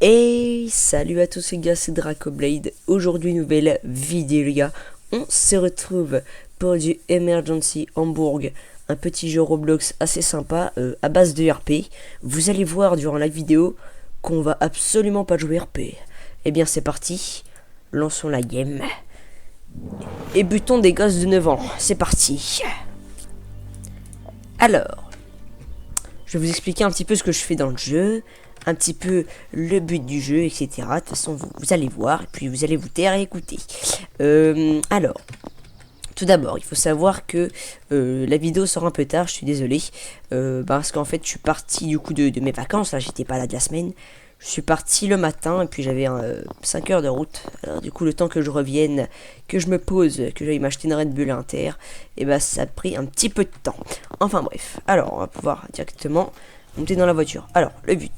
Et salut à tous les gars, c'est Dracoblade. Aujourd'hui, nouvelle vidéo les gars. On se retrouve pour du Emergency Hamburg, un petit jeu Roblox assez sympa à base de RP. Vous allez voir durant la vidéo qu'on va absolument pas jouer RP. Eh bien c'est parti, lançons la game. Et butons des gosses de 9 ans, c'est parti. Alors, je vais vous expliquer un petit peu ce que je fais dans le jeu, un petit peu le but du jeu, etc. De toute façon, vous allez voir, et puis vous allez vous taire et écouter. Alors, tout d'abord, il faut savoir que la vidéo sort un peu tard, je suis désolé. Parce qu'en fait, je suis parti du coup de mes vacances, là, j'étais pas là de la semaine. Je suis parti le matin, et puis j'avais 5 heures de route. Alors, du coup, le temps que je revienne, que je me pose, que j'aille m'acheter une Red Bull Inter, et bah ça a pris un petit peu de temps. Enfin bref, alors on va pouvoir directement monter dans la voiture. Alors, le but.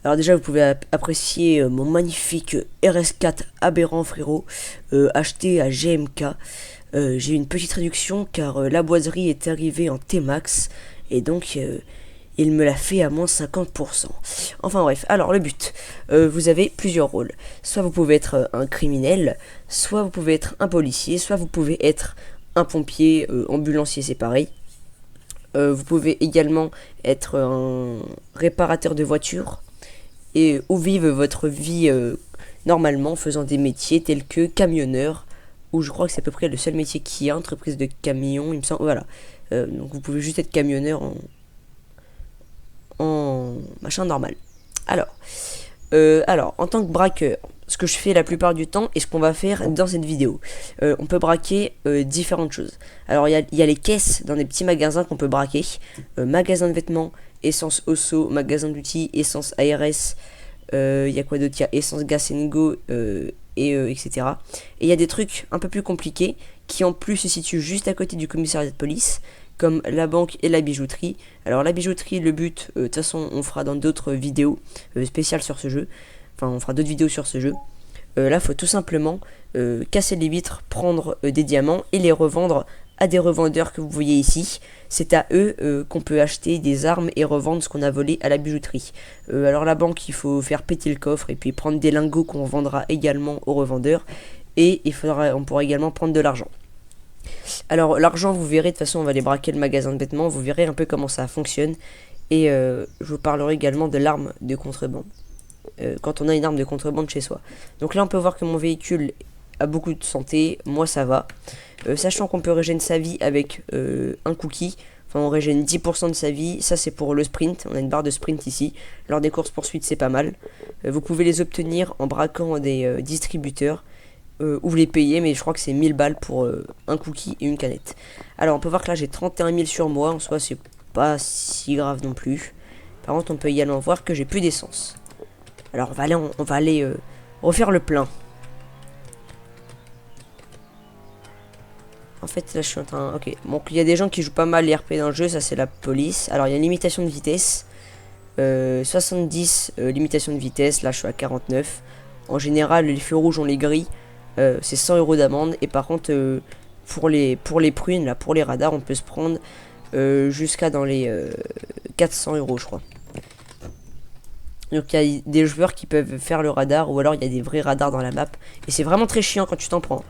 Alors déjà vous pouvez apprécier mon magnifique RS4 aberrant frérot, acheté à GMK. J'ai eu une petite réduction car la boiserie est arrivée en T-Max et donc il me l'a fait à moins 50%. Enfin bref, alors le but, vous avez plusieurs rôles. Soit vous pouvez être un criminel, soit vous pouvez être un policier, soit vous pouvez être un pompier, ambulancier, c'est pareil. Vous pouvez également être un réparateur de voitures et ou vivre votre vie normalement en faisant des métiers tels que camionneur, où je crois que c'est à peu près le seul métier qui est entreprise de camion, il me semble. Voilà. Donc vous pouvez juste être camionneur en machin normal. Alors, en tant que braqueur, ce que je fais la plupart du temps et ce qu'on va faire dans cette vidéo, on peut braquer différentes choses. Alors, il y a les caisses dans des petits magasins qu'on peut braquer. Magasin de vêtements, essence Osso, magasin d'outils, essence ARS. Il y a quoi d'autre? Il y a essence Gas Go, etc. Et il y a des trucs un peu plus compliqués qui en plus se situent juste à côté du commissariat de police, comme la banque et la bijouterie. Alors la bijouterie, le but, de toute façon on fera dans d'autres vidéos spéciales sur ce jeu. Enfin on fera d'autres vidéos sur ce jeu. Là faut tout simplement casser les vitres, prendre des diamants et les revendre à des revendeurs que vous voyez ici. C'est à eux qu'on peut acheter des armes et revendre ce qu'on a volé à la bijouterie. Alors la banque, il faut faire péter le coffre et puis prendre des lingots qu'on vendra également aux revendeurs. Et on pourra également prendre de l'argent. Alors l'argent, vous verrez, de toute façon on va aller braquer le magasin de vêtements, vous verrez un peu comment ça fonctionne. Et je vous parlerai également de l'arme de contrebande, quand on a une arme de contrebande chez soi. Donc là on peut voir que mon véhicule a beaucoup de santé, moi ça va. Sachant qu'on peut régénérer sa vie avec un cookie, enfin on régène 10% de sa vie, ça c'est pour le sprint, on a une barre de sprint ici. Lors des courses poursuites c'est pas mal. Vous pouvez les obtenir en braquant des distributeurs. Ou vous les payez, mais je crois que c'est 1000 balles pour un cookie et une canette. Alors on peut voir que là j'ai 31 000 sur moi, en soi c'est pas si grave non plus. Par contre on peut également voir que j'ai plus d'essence. Alors on va aller refaire le plein. En fait là je suis en train... Ok, donc il y a des gens qui jouent pas mal les RP dans le jeu, ça c'est la police. Alors il y a une limitation de vitesse. 70 limitation de vitesse, là je suis à 49. En général les feux rouges on les grille. C'est 100 € d'amende. Et par contre pour les prunes, là, pour les radars, on peut se prendre jusqu'à dans les 400 € je crois. Donc il y a des joueurs qui peuvent faire le radar, ou alors il y a des vrais radars dans la map, et c'est vraiment très chiant quand tu t'en prends.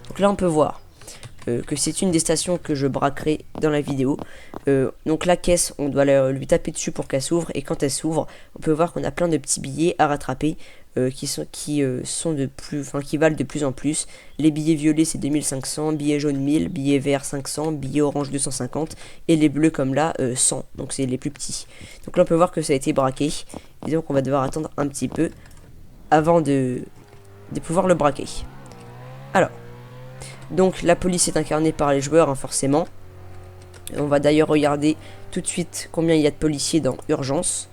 Donc là on peut voir que c'est une des stations que je braquerai dans la vidéo. Donc la caisse, on doit lui taper dessus pour qu'elle s'ouvre, et quand elle s'ouvre on peut voir qu'on a plein de petits billets à rattraper qui valent de plus en plus. Les billets violets c'est 2500, billets jaunes 1000, billets verts 500, billets orange 250, et les bleus comme là 100, donc c'est les plus petits. Donc là on peut voir que ça a été braqué, et donc on va devoir attendre un petit peu avant de pouvoir le braquer. Alors donc la police est incarnée par les joueurs, hein, forcément. On va d'ailleurs regarder tout de suite combien il y a de policiers dans Urgence.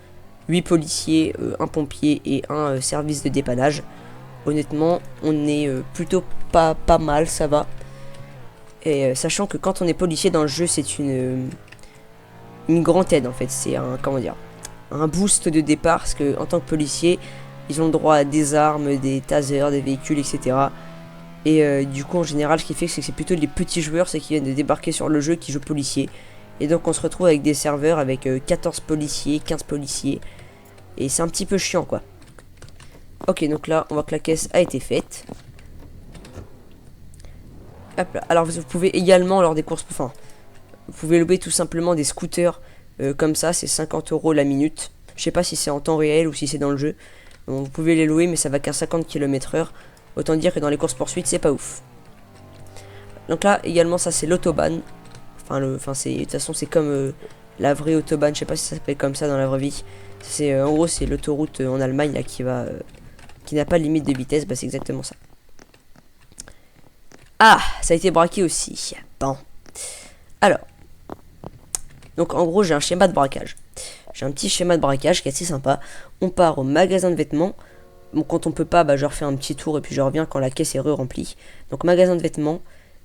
8 policiers, un pompier et un service de dépannage. Honnêtement, on est plutôt pas mal, ça va. Et sachant que quand on est policier dans le jeu, c'est une grande aide en fait. C'est un boost de départ, parce que en tant que policier, ils ont le droit à des armes, des tasers, des véhicules, etc. Et du coup en général ce qui fait c'est que c'est plutôt les petits joueurs, c'est qui viennent de débarquer sur le jeu, qui jouent policiers. Et donc on se retrouve avec des serveurs avec 14 policiers, 15 policiers. Et c'est un petit peu chiant quoi. Ok, donc là on voit que la caisse a été faite. Hop là. Alors vous pouvez également lors des courses, enfin vous pouvez louer tout simplement des scooters comme ça, c'est 50 € la minute. Je sais pas si c'est en temps réel ou si c'est dans le jeu. Bon, vous pouvez les louer mais ça va qu'à 50 km/h. Autant dire que dans les courses poursuites c'est pas ouf. Donc là également ça c'est l'autobahn. Enfin c'est de toute façon c'est comme la vraie autobahn, je sais pas si ça s'appelle comme ça dans la vraie vie. C'est en gros c'est l'autoroute en Allemagne là qui n'a pas de limite de vitesse, bah c'est exactement ça. Ah, ça a été braqué aussi. Bon. Alors. Donc en gros, j'ai un schéma de braquage. J'ai un petit schéma de braquage qui est assez sympa. On part au magasin de vêtements. Bon, quand on peut pas, bah je refais un petit tour et puis je reviens quand la caisse est remplie. Donc magasin de vêtements,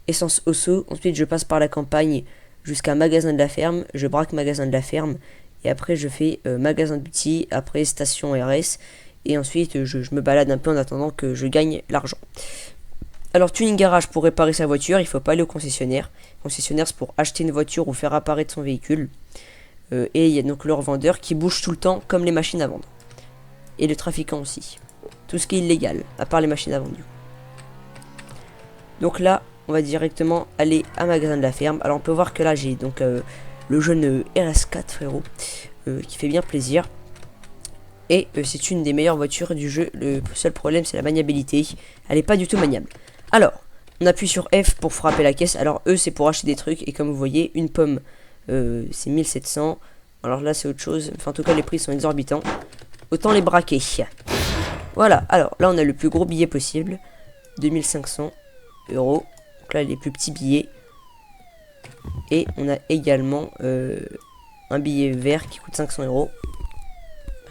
essence Osso. Ensuite, je passe par la campagne jusqu'à magasin de la ferme. Je braque magasin de la ferme. Et après, je fais magasin de petit. Après, station RS. Et ensuite, je me balade un peu en attendant que je gagne l'argent. Alors, tuning garage pour réparer sa voiture, il faut pas aller au concessionnaire. Concessionnaire, c'est pour acheter une voiture ou faire apparaître son véhicule. Et il y a donc le revendeur qui bouge tout le temps, comme les machines à vendre. Et le trafiquant aussi. Tout ce qui est illégal, à part les machines à vendre. Donc là, on va directement aller à magasin de la ferme. Alors, on peut voir que là, j'ai donc le jeune RS4, frérot, qui fait bien plaisir. Et c'est une des meilleures voitures du jeu. Le seul problème, c'est la maniabilité. Elle n'est pas du tout maniable. Alors, on appuie sur F pour frapper la caisse. Alors, E, c'est pour acheter des trucs. Et comme vous voyez, une pomme, c'est 1700. Alors là, c'est autre chose. Enfin, en tout cas, les prix sont exorbitants. Autant les braquer. Voilà. Alors, là, on a le plus gros billet possible. 2500 €. Donc là, les plus petits billets. Et on a également un billet vert qui coûte 500 €.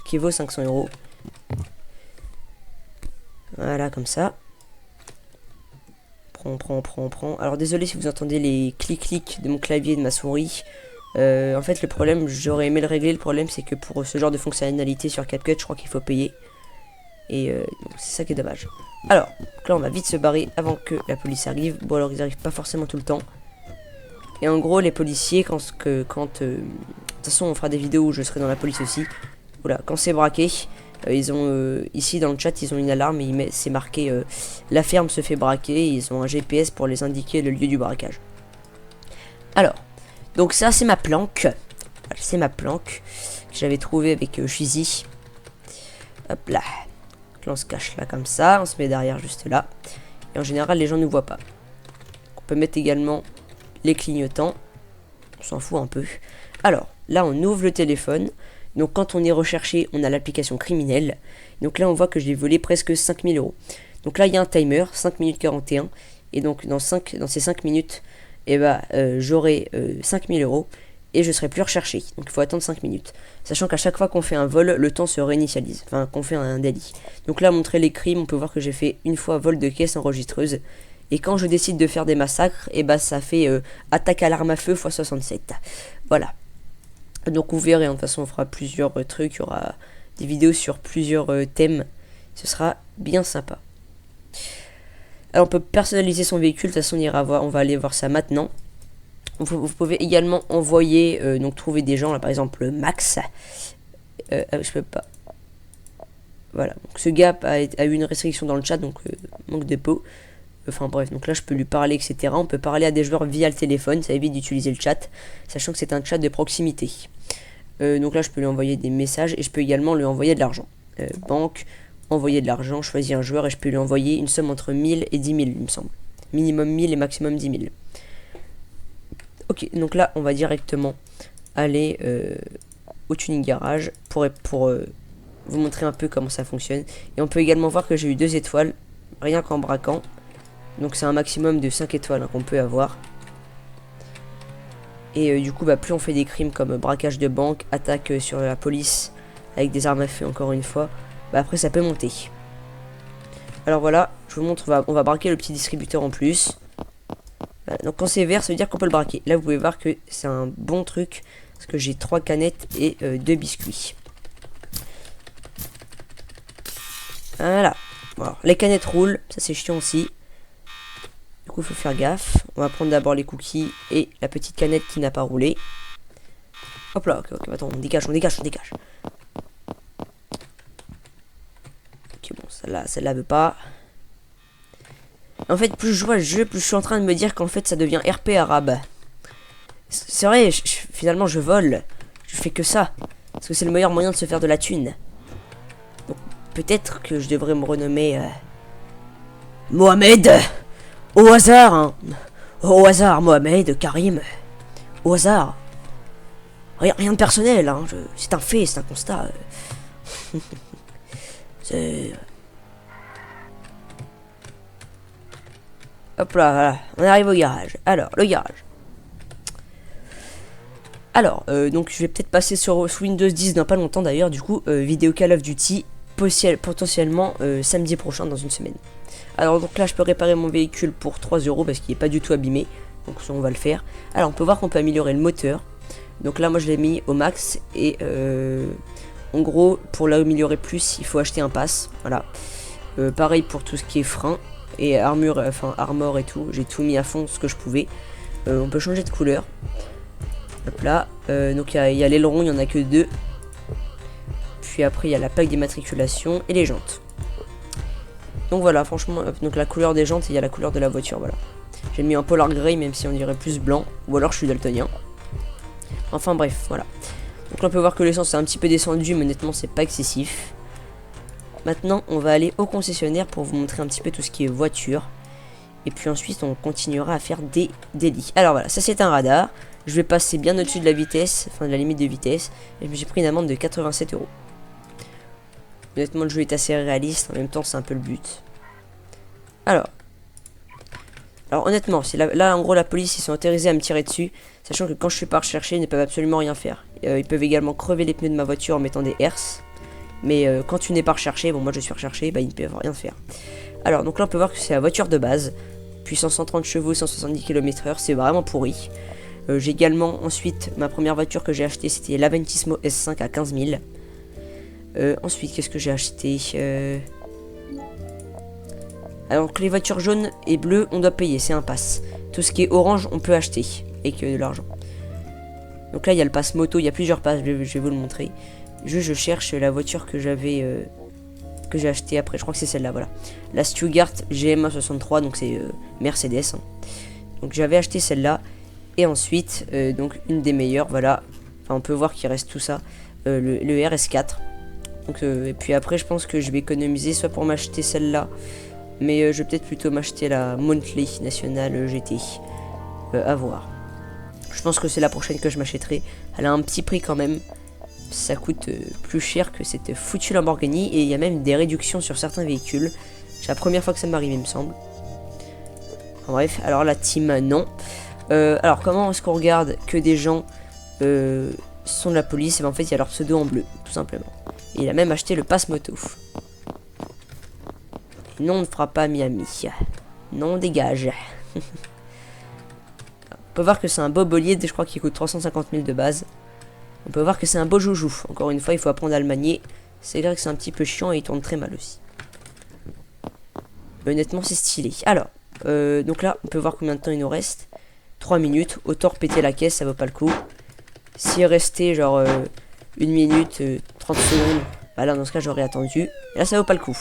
Qui vaut 500 €. Voilà, comme ça. Prends. Alors désolé si vous entendez les clics de mon clavier et de ma souris. En fait le problème, j'aurais aimé le régler. Le problème c'est que pour ce genre de fonctionnalité sur CapCut, je crois qu'il faut payer. Et c'est ça qui est dommage. Alors, donc là on va vite se barrer avant que la police arrive. Bon alors ils arrivent pas forcément tout le temps. Et en gros les policiers, de toute façon on fera des vidéos où je serai dans la police aussi. Voilà, quand c'est braqué, ils ont ici dans le chat ils ont une alarme et c'est marqué la ferme se fait braquer. Et ils ont un GPS pour les indiquer le lieu du braquage. Alors, donc ça c'est ma planque. Voilà, c'est ma planque que j'avais trouvée avec Cheesy. Hop là. Là on se cache là comme ça, on se met derrière juste là. Et en général les gens ne voient pas. On peut mettre également les clignotants. On s'en fout un peu. Alors, là on ouvre le téléphone. Donc quand on est recherché, on a l'application criminelle. Donc là on voit que j'ai volé presque 5000 €. Donc là il y a un timer, 5 minutes 41. Et donc dans ces 5 minutes, j'aurai 5000 € et je serai plus recherché. Donc il faut attendre 5 minutes. Sachant qu'à chaque fois qu'on fait un vol, le temps se réinitialise. Enfin qu'on fait un délit. Donc là montrer les crimes, on peut voir que j'ai fait une fois vol de caisse enregistreuse. Et quand je décide de faire des massacres, ça fait attaque à l'arme à feu x 67. Voilà. Donc vous verrez, de toute façon on fera plusieurs trucs, il y aura des vidéos sur plusieurs thèmes, ce sera bien sympa. Alors on peut personnaliser son véhicule, de toute façon on va aller voir ça maintenant. Vous pouvez également envoyer, donc trouver des gens, là par exemple Max, je peux pas, voilà, donc ce gars a eu une restriction dans le chat, donc manque de peau. Enfin bref, donc là je peux lui parler, etc. On peut parler à des joueurs via le téléphone, ça évite d'utiliser le chat, sachant que c'est un chat de proximité. Donc là je peux lui envoyer des messages et je peux également lui envoyer de l'argent. Banque, envoyer de l'argent, choisir un joueur et je peux lui envoyer une somme entre 1000 et 10 000 il me semble. Minimum 1000 et maximum 10 000. Ok, donc là on va directement aller au tuning garage pour vous montrer un peu comment ça fonctionne. Et on peut également voir que j'ai eu 2 étoiles, rien qu'en braquant. Donc c'est un maximum de 5 étoiles qu'on peut avoir. Et du coup plus on fait des crimes comme braquage de banque, attaque sur la police avec des armes à feu encore une fois, après ça peut monter. Alors voilà, je vous montre, on va braquer le petit distributeur en plus. Voilà, donc quand c'est vert ça veut dire qu'on peut le braquer. Là vous pouvez voir que c'est un bon truc parce que j'ai 3 canettes et 2 biscuits. Voilà. Alors, les canettes roulent, ça c'est chiant aussi. Du coup, il faut faire gaffe. On va prendre d'abord les cookies et la petite canette qui n'a pas roulé. Hop là, ok, attends, on dégage. Celle-là veut pas. En fait, plus je joue à le jeu, plus je suis en train de me dire qu'en fait ça devient RP arabe. C'est vrai, finalement je vole. Je fais que ça. Parce que c'est le meilleur moyen de se faire de la thune. Donc peut-être que je devrais me renommer Mohamed. Au hasard, hein. Au hasard, Mohamed, Karim. Au hasard. Rien de personnel, hein. C'est un fait, c'est un constat. C'est... Hop là, voilà. On arrive au garage. Alors, le garage. Alors, donc je vais peut-être passer sur Windows 10 dans pas longtemps d'ailleurs. Du coup, vidéo Call of Duty potentiellement samedi prochain dans une semaine. Alors donc là, je peux réparer mon véhicule pour 3 € parce qu'il est pas du tout abîmé. Donc ça, on va le faire. Alors, on peut voir qu'on peut améliorer le moteur. Donc là, moi, je l'ai mis au max. Et en gros, pour l'améliorer plus, il faut acheter un pass. Voilà. Pareil pour tout ce qui est frein et armure, enfin armor et tout. J'ai tout mis à fond ce que je pouvais. On peut changer de couleur. Hop là. Donc il y a l'aileron, il n'y en a que 2. Puis après, il y a la plaque d'immatriculation et les jantes. Donc voilà, franchement, donc la couleur des jantes, il y a la couleur de la voiture, voilà. J'ai mis un polar grey, même si on dirait plus blanc. Ou alors je suis daltonien. Enfin bref, voilà. Donc là, on peut voir que l'essence est un petit peu descendu, mais honnêtement, c'est pas excessif. Maintenant, on va aller au concessionnaire pour vous montrer un petit peu tout ce qui est voiture. Et puis ensuite, on continuera à faire des délits. Alors voilà, ça c'est un radar. Je vais passer bien au-dessus de la vitesse, enfin de la limite de vitesse. Et j'ai pris une amende de 87 €. Honnêtement, le jeu est assez réaliste. En même temps, c'est un peu le but. Alors honnêtement, là en gros la police ils sont autorisés à me tirer dessus, sachant que quand je suis pas recherché, ils ne peuvent absolument rien faire. Ils peuvent également crever les pneus de ma voiture en mettant des herses. Mais quand tu n'es pas recherché, bon moi je suis recherché, bah ils ne peuvent rien faire. Alors donc là on peut voir que c'est la voiture de base. Puissance 130 chevaux, 170 km/h, c'est vraiment pourri. J'ai également ensuite ma première voiture que j'ai achetée, c'était l'Aventismo S5 à 15 000. Ensuite qu'est-ce que j'ai acheté Alors que les voitures jaunes et bleues, on doit payer, c'est un pass. Tout ce qui est orange, on peut acheter, et que de l'argent. Donc là, il y a le pass moto, il y a plusieurs passes, je vais vous le montrer. Je cherche la voiture que j'avais, que j'ai acheté après, je crois que c'est celle-là, voilà. La Stuttgart GMA 63, donc c'est Mercedes. Hein. Donc j'avais acheté celle-là, et ensuite, donc une des meilleures, voilà. Enfin, on peut voir qu'il reste tout ça, le RS4. Donc, et puis après, je pense que je vais économiser, soit pour m'acheter celle-là, mais je vais peut-être plutôt m'acheter la Monthly National GT. À voir. Je pense que c'est la prochaine que je m'achèterai. Elle a un petit prix quand même. Ça coûte plus cher que cette foutue Lamborghini. Et il y a même des réductions sur certains véhicules. C'est la première fois que ça m'arrive, il me semble. Enfin, bref, alors la team, non. Alors comment est-ce qu'on regarde que des gens sont de la police? Et ben, en fait, il y a leur pseudo en bleu, tout simplement. Et il a même acheté le pass moto. Non, on ne fera pas Miami. Non, dégage. On peut voir que c'est un beau bolide, je crois qu'il coûte 350 000 de base. On peut voir que c'est un beau joujou. Encore une fois, il faut apprendre à le manier. C'est vrai que c'est un petit peu chiant et il tourne très mal aussi. Mais honnêtement, c'est stylé. Alors, donc là, on peut voir combien de temps il nous reste. 3 minutes. Autant repéter la caisse, ça vaut pas le coup. S'il restait genre 1 minute, 30 secondes, bah là, dans ce cas, j'aurais attendu. Et là, ça vaut pas le coup.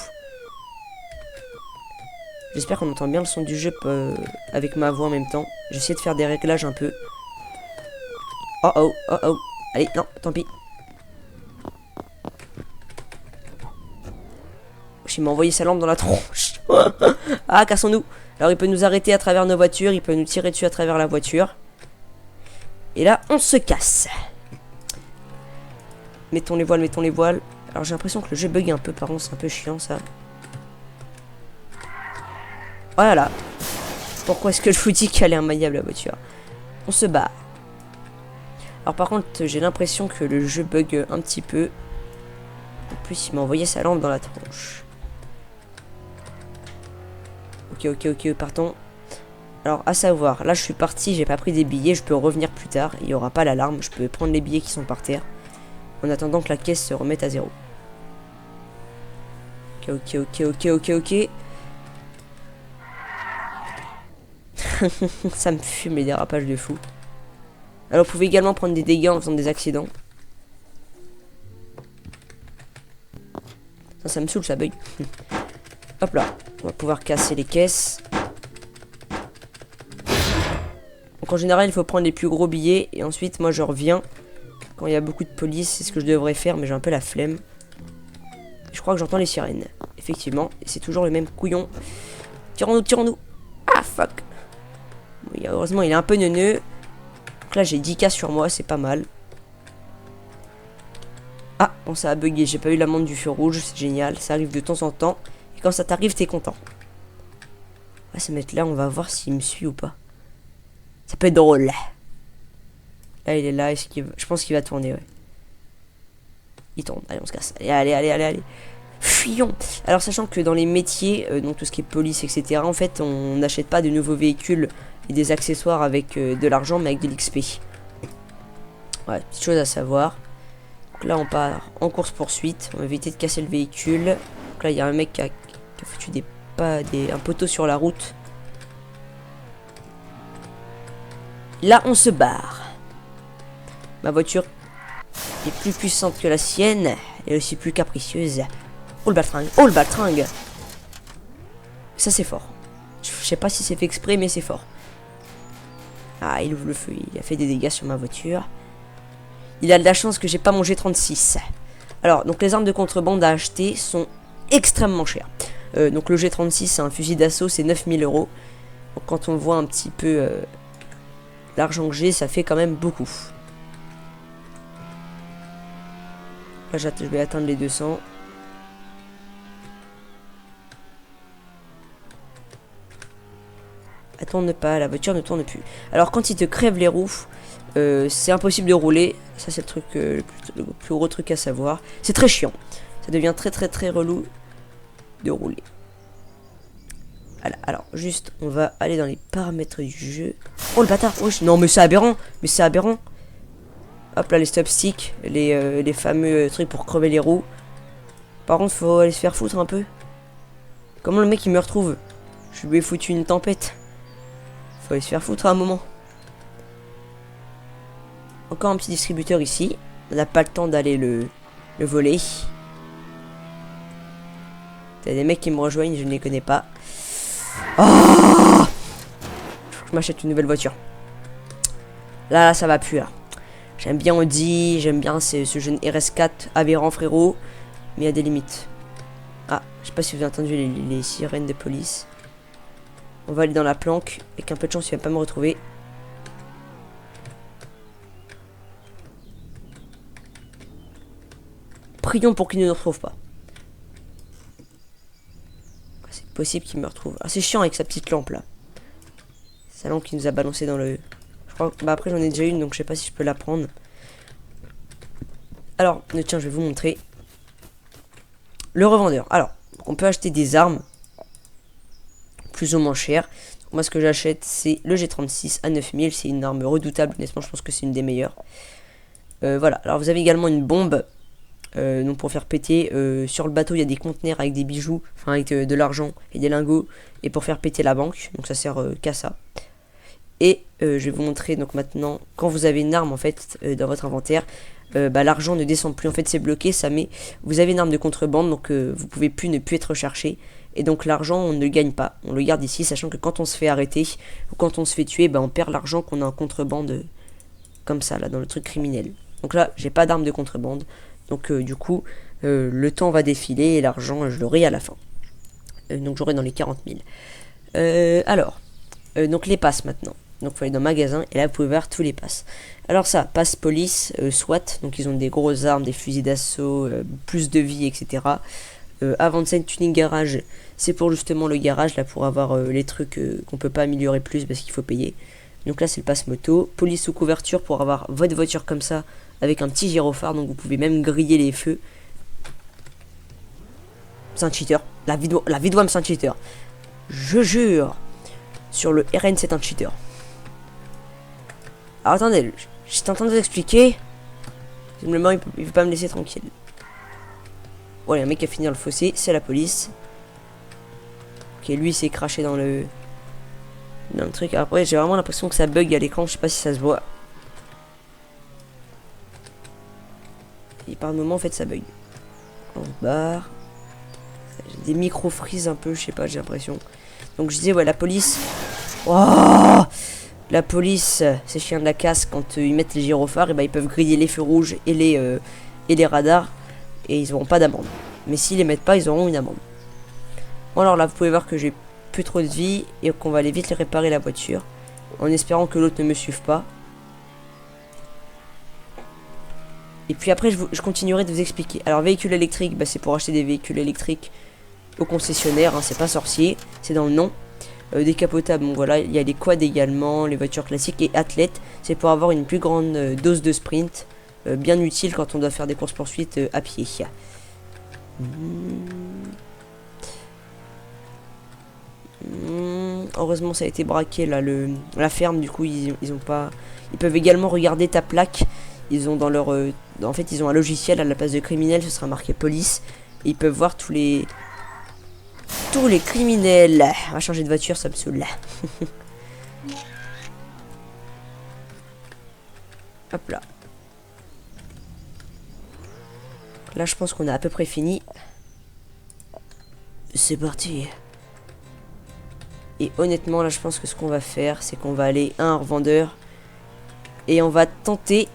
J'espère qu'on entend bien le son du jeu avec ma voix en même temps. J'essaie de faire des réglages un peu. Oh oh, oh oh. Allez, non, tant pis. Il m'a envoyé sa lampe dans la tronche. Ah, cassons-nous. Alors, il peut nous arrêter à travers nos voitures. Il peut nous tirer dessus à travers la voiture. Et là, on se casse. Mettons les voiles, mettons les voiles. Alors, j'ai l'impression que le jeu bug un peu. Par contre, c'est un peu chiant, ça. Voilà. Pourquoi est-ce que je vous dis qu'elle est immaniable la voiture? On se barre. Alors par contre, j'ai l'impression que le jeu bug un petit peu. En plus, il m'a envoyé sa lampe dans la tronche. Ok, partons. Alors, à savoir, là je suis parti, j'ai pas pris des billets, je peux revenir plus tard. Il n'y aura pas l'alarme, je peux prendre les billets qui sont par terre. En attendant que la caisse se remette à zéro. Ok. Ça me fume les dérapages de fou. Alors vous pouvez également prendre des dégâts en faisant des accidents. Ça me saoule, ça bug. Hop là, on va pouvoir casser les caisses. Donc en général, il faut prendre les plus gros billets. Et ensuite, moi, je reviens quand il y a beaucoup de police. C'est ce que je devrais faire, mais j'ai un peu la flemme. Je crois que j'entends les sirènes. Effectivement, et c'est toujours le même couillon. Tirons-nous, tirons-nous. Ah, fuck. Bon, heureusement, il est un peu neuneux. Donc là, j'ai 10K sur moi, c'est pas mal. Ah, bon, ça a bugué. J'ai pas eu l'amende du feu rouge. C'est génial. Ça arrive de temps en temps. Et quand ça t'arrive, t'es content. On va se mettre là. On va voir s'il me suit ou pas. Ça peut être drôle. Là, il est là. Je pense qu'il va tourner, ouais. Il tourne. Allez, on se casse. Allez, allez, allez, allez, allez. Fuyons. Alors, sachant que dans les métiers, donc tout ce qui est police, etc., en fait, on n'achète pas de nouveaux véhicules et des accessoires avec de l'argent, mais avec de l'XP. Ouais, petite chose à savoir. Donc là, on part en course-poursuite. On va éviter de casser le véhicule. Donc là, il y a un mec qui a foutu un poteau sur la route. Là, on se barre. Ma voiture est plus puissante que la sienne. Et aussi plus capricieuse. Oh le baltringue. Oh le baltringue. Ça, c'est fort. Je sais pas si c'est fait exprès, mais c'est fort. Ah, il ouvre le feu. Il a fait des dégâts sur ma voiture. Il a de la chance que j'ai pas mon G36. Alors, donc les armes de contrebande à acheter sont extrêmement chères. Donc le G36, c'est un fusil d'assaut, c'est 9000 €. Donc quand on voit un petit peu l'argent que j'ai, ça fait quand même beaucoup. Là, je vais atteindre les 200. Elle tourne pas, la voiture ne tourne plus. Alors quand il te crève les roues, c'est impossible de rouler. Ça c'est le truc, le plus gros truc à savoir. C'est très chiant. Ça devient très très très relou de rouler. Voilà, alors juste on va aller dans les paramètres du jeu. Oh le bâtard, oh, non mais c'est aberrant. Mais c'est aberrant. Hop là les stop sticks, les fameux trucs pour crever les roues. Par contre faut aller se faire foutre un peu. Comment le mec il me retrouve? Je lui ai foutu une tempête. Faut aller se faire foutre à un moment. Encore un petit distributeur ici. On n'a pas le temps d'aller le voler. T'as des mecs qui me rejoignent, je ne les connais pas. Oh, je m'achète une nouvelle voiture. Là, ça va plus là. J'aime bien Audi, j'aime bien ce jeune RS4 aberrant frérot. Mais il y a des limites. Ah, je sais pas si vous avez entendu les sirènes de police. On va aller dans la planque. Avec un peu de chance, il va pas me retrouver. Prions pour qu'il ne nous retrouve pas. C'est possible qu'il me retrouve. Ah, c'est chiant avec sa petite lampe là. Sa lampe qui nous a balancé dans le... Je crois... Bah après j'en ai déjà une donc je sais pas si je peux la prendre. Alors, tiens, je vais vous montrer. Le revendeur. Alors, on peut acheter des armes. Plus ou moins chères. Moi ce que j'achète c'est le G36 à 9000. C'est une arme redoutable. Honnêtement je pense que c'est une des meilleures. Voilà. Alors vous avez également une bombe. Donc pour faire péter sur le bateau il y a des conteneurs avec des bijoux, enfin avec de l'argent et des lingots, et pour faire péter la banque, donc ça sert qu'à ça. Et je vais vous montrer donc maintenant quand vous avez une arme en fait dans votre inventaire, l'argent ne descend plus, en fait c'est bloqué, ça met, vous avez une arme de contrebande donc vous pouvez plus ne plus être recherché, et donc l'argent on ne le gagne pas, on le garde ici, sachant que quand on se fait arrêter ou quand on se fait tuer, on perd l'argent qu'on a en contrebande comme ça là dans le truc criminel. Donc là j'ai pas d'arme de contrebande. Donc du coup, le temps va défiler et l'argent, je l'aurai à la fin. Donc j'aurai dans les 40 000. Alors, donc les passes maintenant. Donc il faut aller dans le magasin et là vous pouvez voir tous les passes. Alors ça, passe police, SWAT, donc ils ont des grosses armes, des fusils d'assaut, plus de vie, etc. Avant-scène tuning garage, c'est pour justement le garage, là pour avoir les trucs qu'on peut pas améliorer plus parce qu'il faut payer. Donc là c'est le passe moto. Police sous couverture pour avoir votre voiture comme ça, avec un petit gyrophare, donc vous pouvez même griller les feux. C'est un cheater. La vidéo c'est un cheater. Je jure. Sur le RN c'est un cheater. Alors attendez, j'étais en train de vous expliquer. Simplement il veut pas me laisser tranquille. Bon, il y a un mec qui a fini dans le fossé, c'est la police. Ok, lui s'est craché dans le truc. Après j'ai vraiment l'impression que ça bug à l'écran, je sais pas si ça se voit. Et par moment en fait ça bug. On se barre. J'ai des micro-freeze un peu, je sais pas, j'ai l'impression. Donc je disais, ouais, la police... Oh, la police, ces chiens de la casse, quand ils mettent les gyrophares, et ben, ils peuvent griller les feux rouges et les radars. Et ils n'auront pas d'amende. Mais s'ils les mettent pas, ils auront une amende. Bon, alors là, vous pouvez voir que j'ai plus trop de vie et qu'on va aller vite les réparer la voiture. En espérant que l'autre ne me suive pas. Et puis après, je continuerai de vous expliquer. Alors, véhicule électrique, bah, c'est pour acheter des véhicules électriques au concessionnaire. Hein, c'est pas sorcier, c'est dans le nom. Décapotable, bon voilà, il y a les quads également, les voitures classiques. Et athlète, c'est pour avoir une plus grande dose de sprint. Bien utile quand on doit faire des courses-poursuites à pied. Heureusement, ça a été braqué là, la ferme. Du coup, ils ont pas. Ils peuvent également regarder ta plaque. Ils ont dans leur. En fait, ils ont un logiciel à la place de criminel, ce sera marqué police. Et ils peuvent voir tous les criminels. On va changer de voiture, ça me saoule. Hop là. Là, je pense qu'on a à peu près fini. C'est parti. Et honnêtement, là, je pense que ce qu'on va faire, c'est qu'on va aller à un revendeur. Et on va tenter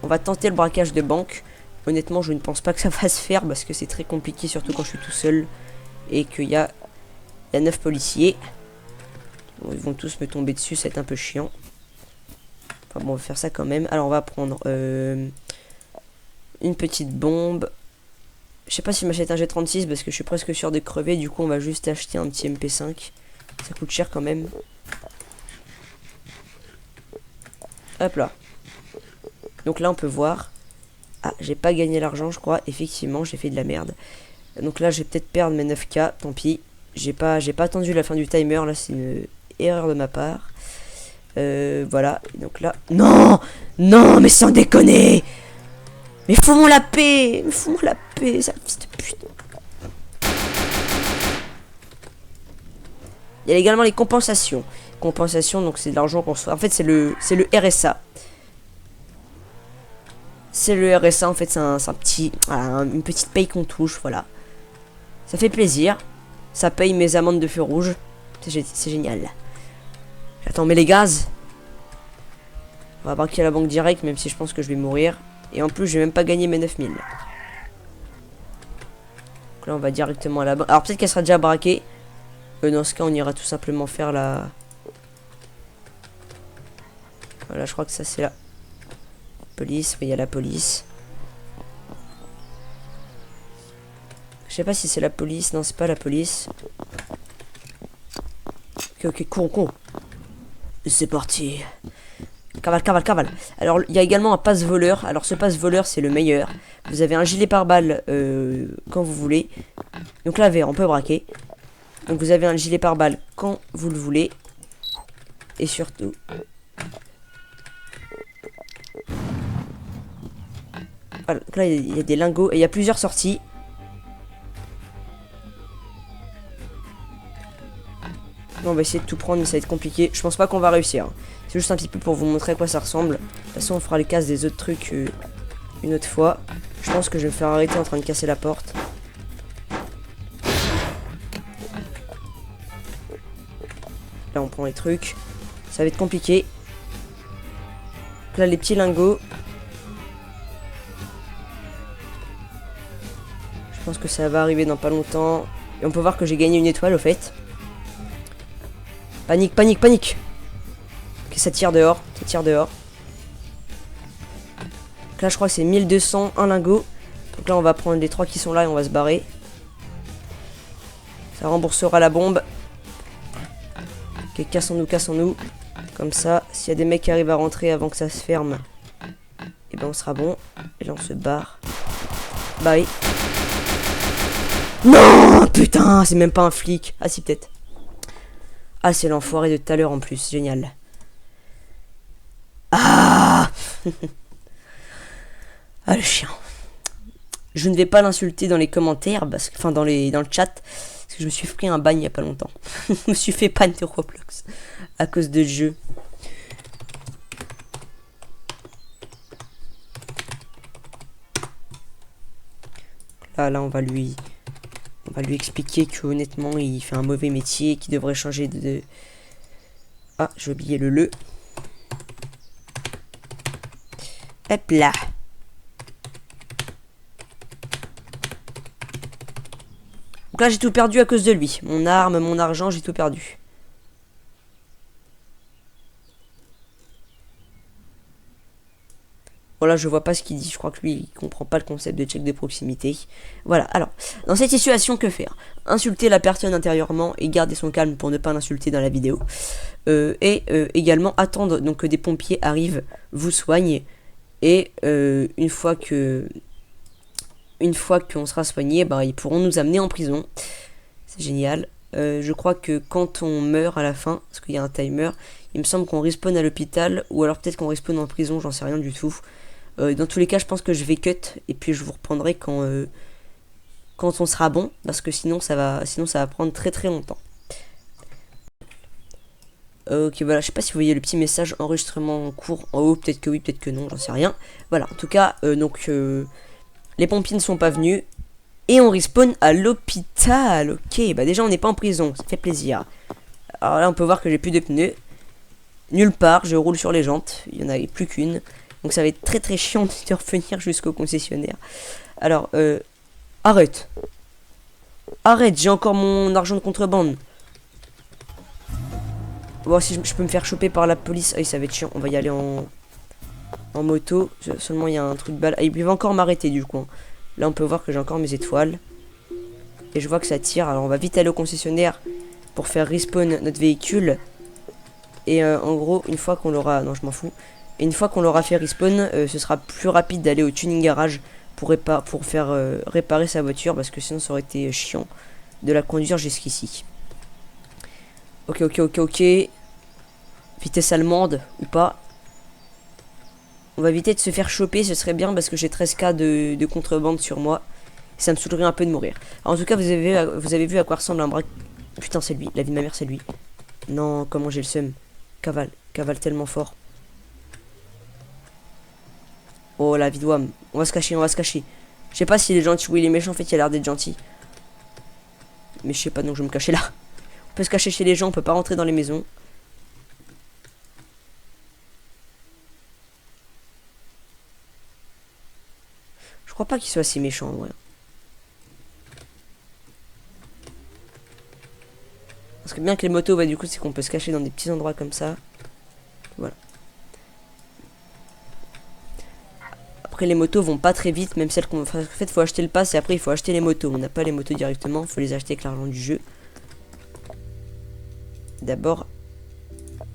le braquage de banque. Honnêtement, je ne pense pas que ça va se faire parce que c'est très compliqué, surtout quand je suis tout seul. Et qu'il y a 9 policiers. Bon, ils vont tous me tomber dessus, ça va être un peu chiant. Enfin bon, on va faire ça quand même. Alors, on va prendre une petite bombe. Je sais pas si je m'achète un G36 parce que je suis presque sûr de crever. Du coup, on va juste acheter un petit MP5. Ça coûte cher quand même. Hop là. Donc là, on peut voir. Ah, j'ai pas gagné l'argent, je crois. Effectivement, j'ai fait de la merde. Donc là, je vais peut-être perdre mes 9K. Tant pis. J'ai pas attendu la fin du timer. Là, c'est une erreur de ma part. Voilà. Donc là... Non! Non, mais sans déconner! Mais fous-moi la paix! Fous-moi la paix, sale fils de pute! Il y a également les compensations. Compensations, donc c'est de l'argent qu'on se... En fait, c'est le RSA. C'est le RSA, en fait, c'est un petit... une petite paye qu'on touche, voilà. Ça fait plaisir. Ça paye mes amendes de feu rouge. C'est génial. J'attends, mais les gaz... On va braquer à la banque direct, même si je pense que je vais mourir. Et en plus, je vais même pas gagner mes 9000. Donc là, on va directement à la banque. Alors, peut-être qu'elle sera déjà braquée. Dans ce cas, on ira tout simplement faire la... Voilà, je crois que ça, c'est la police. Oui, il y a la police. Je sais pas si c'est la police. Non, c'est pas la police. Ok, cours. C'est parti. Cavale. Alors, il y a également un passe voleur. Alors, ce passe voleur, c'est le meilleur. Vous avez un gilet pare-balles quand vous voulez. Donc là, vert, on peut braquer. Donc, vous avez un gilet pare-balles quand vous le voulez. Et surtout... Voilà, donc là, il y a des lingots. Et il y a plusieurs sorties. Bon, on va essayer de tout prendre, mais ça va être compliqué. Je pense pas qu'on va réussir. C'est juste un petit peu pour vous montrer à quoi ça ressemble. De toute façon, on fera les casses des autres trucs une autre fois. Je pense que je vais me faire arrêter en train de casser la porte. Là, on prend les trucs. Ça va être compliqué. Donc là, les petits lingots. Je pense que ça va arriver dans pas longtemps. Et on peut voir que j'ai gagné une étoile, au fait. Panique. Ok, ça tire dehors. Donc là, je crois que c'est 1200, un lingot. Donc là, on va prendre les 3 qui sont là et on va se barrer. Ça remboursera la bombe. Ok, cassons-nous. Comme ça, s'il y a des mecs qui arrivent à rentrer avant que ça se ferme, et ben on sera bon. Et là, on se barre. Bah oui. Non, putain, c'est même pas un flic. Ah si, peut-être. Ah, c'est l'enfoiré de tout à l'heure en plus. Génial. Ah. Ah, le chien. Je ne vais pas l'insulter dans les commentaires, enfin dans le chat, parce que je me suis pris un bagne il y a pas longtemps. Je me suis fait ban de Roblox à cause de ce jeu. Là, on va lui On va lui expliquer que honnêtement il fait un mauvais métier, qu'il devrait changer de... Ah, j'ai oublié le le. Hop là. Donc là j'ai tout perdu à cause de lui. Mon arme, mon argent, j'ai tout perdu. Voilà, je vois pas ce qu'il dit. Je crois que lui, il comprend pas le concept de check de proximité. Voilà, alors, dans cette situation, que faire? Insulter la personne intérieurement et garder son calme pour ne pas l'insulter dans la vidéo. Également attendre donc que des pompiers arrivent, vous soignent. Et une fois qu'on sera soigné, bah, ils pourront nous amener en prison. C'est génial. Je crois que quand on meurt à la fin, parce qu'il y a un timer, il me semble qu'on respawn à l'hôpital, ou alors peut-être qu'on respawn en prison, j'en sais rien du tout. Dans tous les cas, je pense que je vais cut, et puis je vous reprendrai quand on sera bon, parce que sinon ça va prendre très très longtemps. Ok, voilà, je sais pas si vous voyez le petit message enregistrement en cours en haut, peut-être que oui, peut-être que non, j'en sais rien. Voilà, en tout cas, les pompiers ne sont pas venus. Et on respawn à l'hôpital. Ok, bah déjà on n'est pas en prison, ça fait plaisir. Alors là on peut voir que j'ai plus de pneus. Nulle part, je roule sur les jantes, il n'y en avait plus qu'une. Donc ça va être très très chiant de revenir jusqu'au concessionnaire. Alors, arrête. Arrête, j'ai encore mon argent de contrebande. Bon, si je peux me faire choper par la police. Ah, ça va être chiant, on va y aller en moto. Seulement il y a un truc de balle. Ah, il va encore m'arrêter du coup. Là on peut voir que j'ai encore mes étoiles. Et je vois que ça tire. Alors on va vite aller au concessionnaire pour faire respawn notre véhicule. Et en gros, une fois qu'on l'aura... Non, je m'en fous. Et une fois qu'on l'aura fait respawn, ce sera plus rapide d'aller au tuning garage pour faire réparer sa voiture. Parce que sinon ça aurait été chiant de la conduire jusqu'ici. Ok. Vitesse allemande ou pas. On va éviter de se faire choper, ce serait bien parce que j'ai 13k de contrebande sur moi. Ça me saoulerait un peu de mourir. Alors, en tout cas, vous avez vu à quoi ressemble un bras. Putain, c'est lui. La vie de ma mère, c'est lui. Non, comment j'ai le seum. Cavale tellement fort. Oh, la vie de Wam. On va se cacher. Je sais pas s'il est gentil ou il est méchant. En fait, il a l'air d'être gentil. Mais je sais pas, donc je vais me cacher là. On peut se cacher chez les gens, on peut pas rentrer dans les maisons. Je crois pas qu'il soit assez méchant en vrai. Parce que bien que les motos, bah du coup c'est qu'on peut se cacher dans des petits endroits comme ça. Voilà. Après les motos vont pas très vite, même celles qu'on... Enfin, en fait faut acheter le pass et après il faut acheter les motos. On n'a pas les motos directement, il faut les acheter avec l'argent du jeu. D'abord,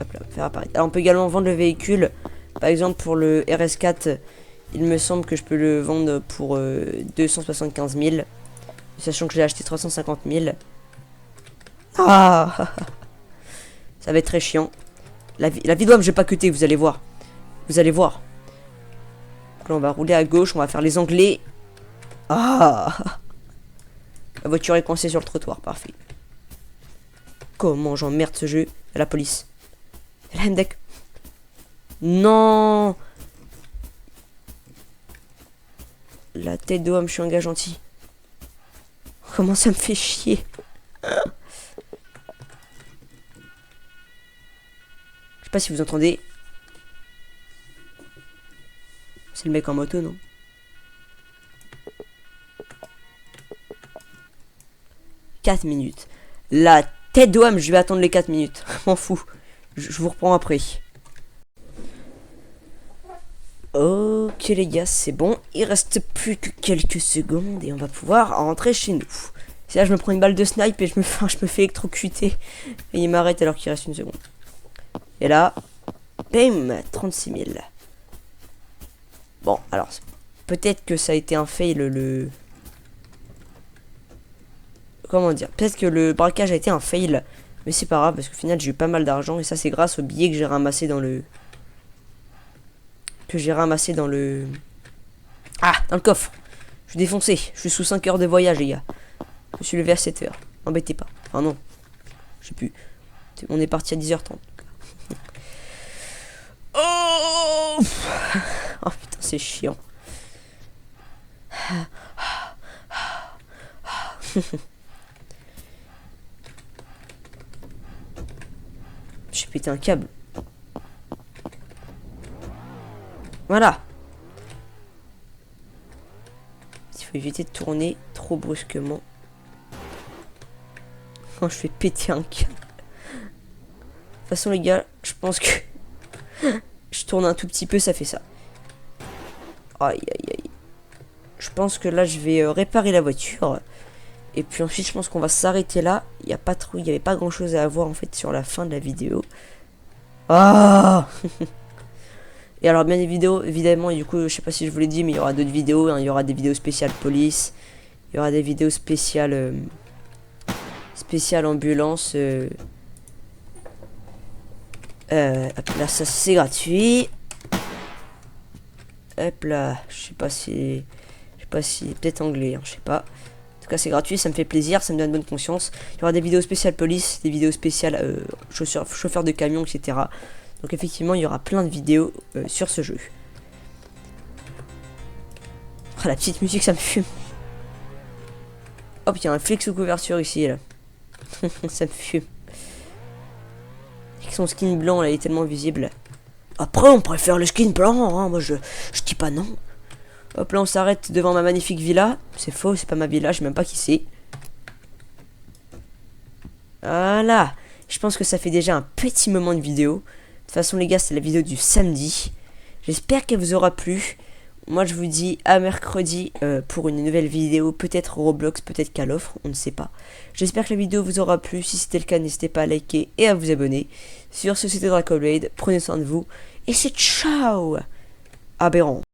hop là, faire apparaître. Alors on peut également vendre le véhicule. Par exemple pour le RS4, il me semble que je peux le vendre pour 275 000. Sachant que je l'ai acheté 350 000. Ah, ça va être très chiant. La vidéo, je vais pas cutter, vous allez voir. Donc là, on va rouler à gauche, on va faire les anglais. Ah, la voiture est coincée sur le trottoir, parfait. Comment j'emmerde ce jeu. La police. La MDEC. Non. La tête de homme, je suis un gars gentil. Comment ça me fait chier. Je sais pas si vous entendez. C'est le mec en moto, non? « 4 minutes. La tête de homme, je vais attendre les 4 minutes. M'en fous. Je vous reprends après. Ok les gars, c'est bon. Il reste plus que quelques secondes et on va pouvoir rentrer chez nous. C'est là je me prends une balle de snipe et je me fais électrocuter. Et il m'arrête alors qu'il reste une seconde. Et là, bam, 36 000. Bon, alors, peut-être que ça a été un fail, Comment dire? Peut-être que le braquage a été un fail. Mais c'est pas grave, parce qu'au final, j'ai eu pas mal d'argent. Et ça, c'est grâce aux billets que j'ai ramassé dans le... Ah, dans le coffre. Je suis défoncé. Je suis sous 5 heures de voyage, les gars. Je me suis levé à 7 heures. Embêtez pas. Enfin, non. Je sais plus. On est parti à 10h30. Oh, oh putain, c'est chiant. péter un câble. Voilà. Il faut éviter de tourner trop brusquement. Quand je fais péter un câble. De toute façon les gars, je pense que je tourne un tout petit peu, ça fait ça. Aïe aïe aïe. Je pense que là je vais réparer la voiture. Et puis ensuite je pense qu'on va s'arrêter là. Il n'y a pas trop, il n'y avait pas grand chose à voir en fait sur la fin de la vidéo. Ah. Et alors bien évidemment, et du coup je sais pas si je vous l'ai dit, mais il y aura d'autres vidéos, hein. Il y aura des vidéos spéciales police. Il y aura des vidéos spéciales spéciales ambulance. Hop là, ça c'est gratuit. Hop là, je sais pas si peut-être anglais, hein, je sais pas. En tout cas c'est gratuit, ça me fait plaisir, ça me donne bonne conscience. Il y aura des vidéos spéciales police, des vidéos spéciales chauffeur de camion, etc. Donc effectivement il y aura plein de vidéos sur ce jeu. Ah, la petite musique ça me fume. Hop, il y a un flic sous couverture ici là. Ça me fume. Avec son skin blanc là, il est tellement visible. Après on préfère le skin blanc, hein. Moi je dis pas non. Hop là on s'arrête devant ma magnifique villa. C'est faux, c'est pas ma villa, je sais même pas qui c'est. Voilà. Je pense que ça fait déjà un petit moment de vidéo. De toute façon les gars, c'est la vidéo du samedi. J'espère qu'elle vous aura plu. Moi je vous dis à mercredi pour une nouvelle vidéo. Peut-être Roblox, peut-être Call of, on ne sait pas. J'espère que la vidéo vous aura plu. Si c'était le cas, n'hésitez pas à liker et à vous abonner. Sur ce, c'était Dracoblade. Prenez soin de vous. Et c'est ciao. Aberrant.